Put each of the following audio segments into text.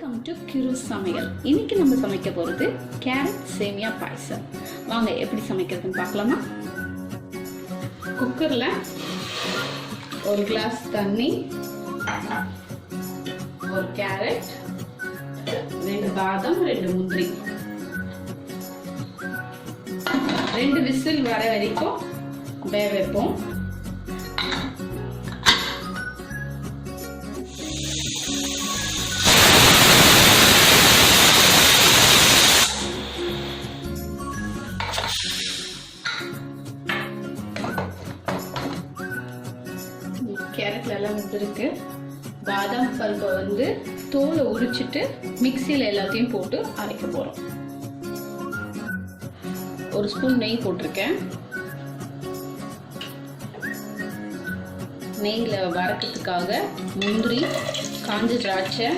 Welcome to கிரு சமையல். இன்னைக்கு நம்ம சமைக்க போகிறது கேரட் சேமியா பாயசம். வாங்க எப்படி சமைக்கிறதுன்னு பார்க்கலாமா? குக்கரில் ஒரு கிளாஸ் தண்ணி, ஒரு கேரட், 2 பாதாம், 2 முந்திரி, 2 விசில் வர வரைக்கும் வேக வைப்போம். கேரட்ல எல்லாம் வந்துருக்கு. பாதாம் பருப்பை வந்து தோலை உரிச்சிட்டு மிக்சியில் எல்லாத்தையும் போட்டு அரைக்க போறோம். ஒரு ஸ்பூன் நெய் போட்டிருக்கேன். நெய்யில் வறுக்கிறதுக்காக முந்திரி, காஞ்ச திராட்சை,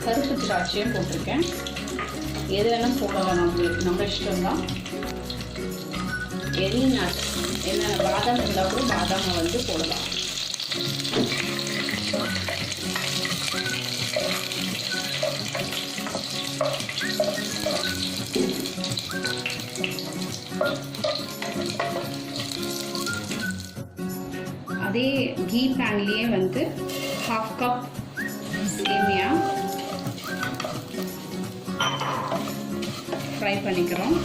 கருப்பு திராட்சையும் போட்டிருக்கேன். எது வேணாலும் போடலாம், நம்ம இஷ்டம்தான். எனி நட்ஸ், என்னென்ன பாதாம் இருந்தால் கூட பாதாமை வந்து போடலாம். அதே கீ பேன்லேயே வந்து 1/2 கப் சேமியா ஃப்ரை பண்ணிக்கிறோம்.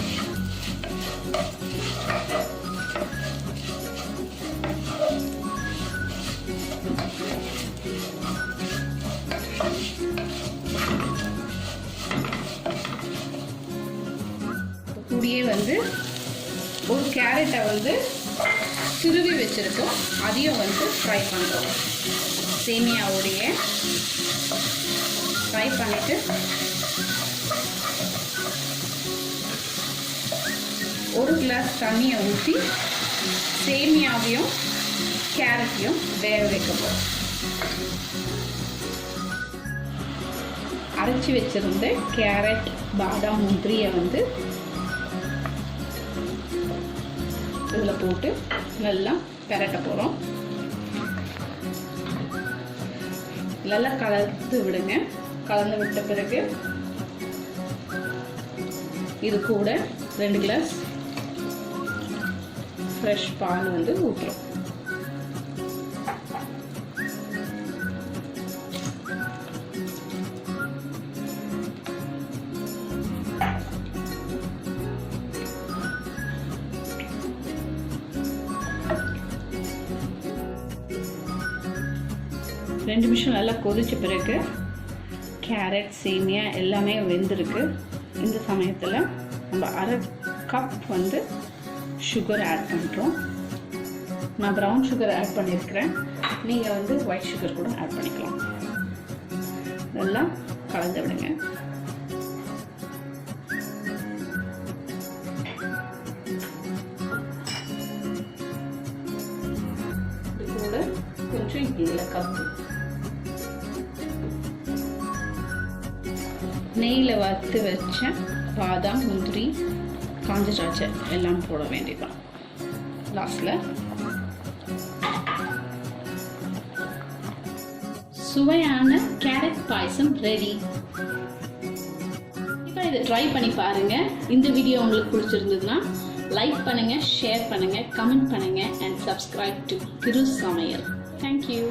கூடியே வந்து ஒரு கேரட்டை வந்து துருவி வச்சுருக்கோம், அதையும் வந்து ஃப்ரை பண்ணுறோம். சேமியாவோடைய ஃப்ரை பண்ணிவிட்டு ஒரு கிளாஸ் தண்ணியை ஊற்றி சேமியாவையும் கேரட்டையும் வேக வைக்க போகிறோம். அரைச்சி வச்சுருந்த கேரட், பாதாம், முந்திரியை வந்து இதில் போட்டு நல்லா பெரட்ட போகிறோம். நல்லா கலந்து விடுங்க. கலந்து விட்ட பிறகு இது கூட 2 கிளாஸ் ஃப்ரெஷ் பால் வந்து ஊற்றுறோம். ரெண்டு நிமிஷம் நல்லா கொதிச்ச பிறகு கேரட், சேமியா எல்லாமே வெந்திருக்கு. இந்த சமயத்தில் நம்ம 1/2 கப் வந்து சுகர் ஆட் பண்ணுறோம். நான் ப்ரௌன் சுகர் ஆட் பண்ணியிருக்கிறேன், நீங்கள் வந்து ஒயிட் சுகர் கூட ஆட் பண்ணிக்கலாம். நல்லா கலந்து விடுங்க. இது கூட கொஞ்சம் ஏலக்காய், நெய்யில் வறுத்து வச்ச பாதாம், முந்திரி, காஞ்ச திராட்சை எல்லாம் போட வேண்டியதான் லாஸ்டில். சுவையான கேரட் பாயசம் ரெடி. இப்போ இதை ட்ரை பண்ணி பாருங்க. இந்த வீடியோ உங்களுக்கு பிடிச்சிருந்ததுன்னா லைக் பண்ணுங்க, ஷேர் பண்ணுங்க, கமெண்ட் பண்ணுங்க and subscribe to கிரு சமையல். Thank you.